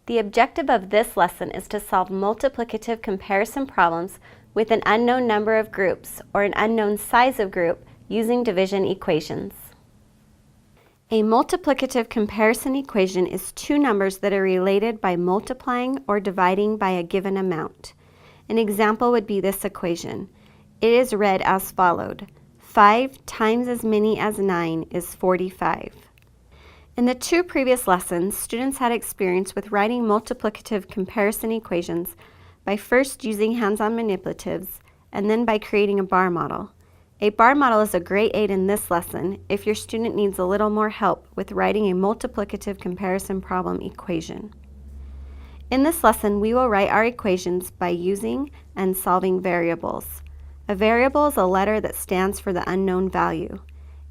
The objective of this lesson is to solve multiplicative comparison problems with an unknown number of groups or an unknown size of group using division equations. A multiplicative comparison equation is two numbers that are related by multiplying or dividing by a given amount. An example would be this equation. It is read as followed: 5 times as many as 9 is 45. In the two previous lessons, students had experience with writing multiplicative comparison equations by first using hands-on manipulatives and then by creating a bar model. A bar model is a great aid in this lesson if your student needs a little more help with writing a multiplicative comparison problem equation. In this lesson, we will write our equations by using and solving variables. A variable is a letter that stands for the unknown value.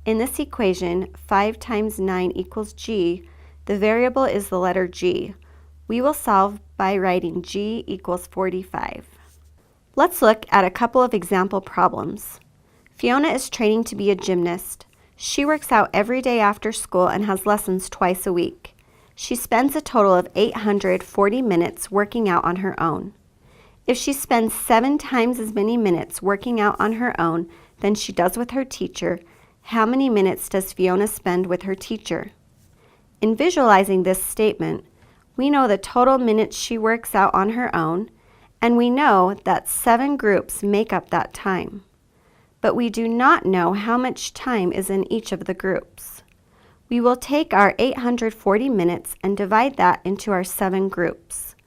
In this equation, 5 times 9 equals g. The variable is the letter g. We will solve by writing g equals 45. Let's look at a couple of example problems. Fiona is training to be a gymnast. She works out every day after school and has lessons twice a week. She spends a total of 840 minutes working out on her own. If she spends 7 times as many minutes working out on her own than she does with her teacher, how many minutes does Fiona spend with her teacher? In visualizing this statement, we know the total minutes she works out on her own, and we know that 7 groups make up that time. But we do not know how much time is in each of the groups. We will take our 840 minutes and divide that into our 7 groups.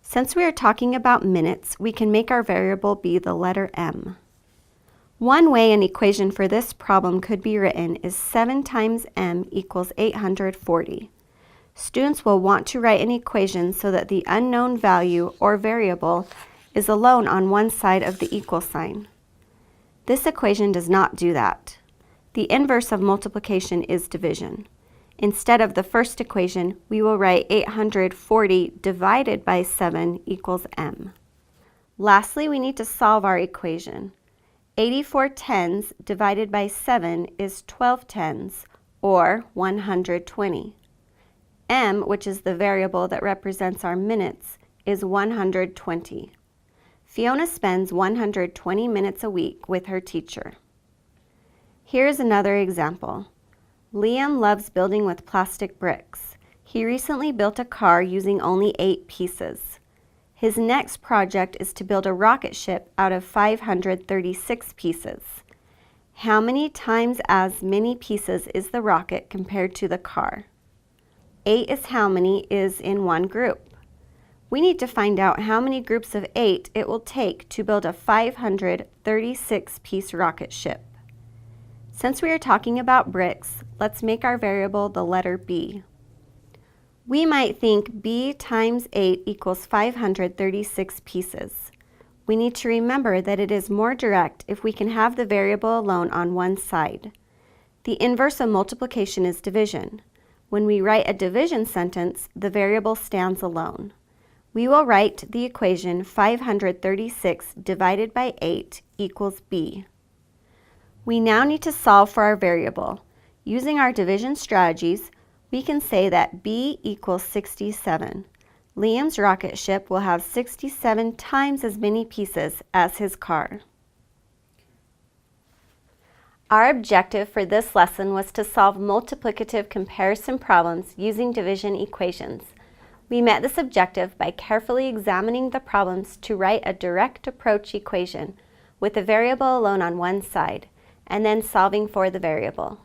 Since we are talking about minutes, we can make our variable be the letter m. One way an equation for this problem could be written is 7 times m equals 840. Students will want to write an equation so that the unknown value or variable is alone on one side of the equal sign. This equation does not do that. The inverse of multiplication is division. Instead of the first equation, we will write 840 divided by 7 equals m. Lastly, we need to solve our equation. 84 tens divided by 7 is 12 tens, or 120. M, which is the variable that represents our minutes, is 120. Fiona spends 120 minutes a week with her teacher. Here's another example. Liam loves building with plastic bricks. He recently built a car using only 8 pieces. His next project is to build a rocket ship out of 536 pieces. How many times as many pieces is the rocket compared to the car? 8 is how many is in one group. We need to find out how many groups of 8 it will take to build a 536-piece rocket ship. Since we are talking about bricks, let's make our variable the letter b. We might think b times 8 equals 536 pieces. We need to remember that it is more direct if we can have the variable alone on one side. The inverse of multiplication is division. When we write a division sentence, the variable stands alone. We will write the equation 536 divided by 8 equals b. We now need to solve for our variable. Using our division strategies, we can say that b equals 67. Liam's rocket ship will have 67 times as many pieces as his car. Our objective for this lesson was to solve multiplicative comparison problems using division equations. We met this objective by carefully examining the problems to write a direct approach equation with the variable alone on one side, and then solving for the variable.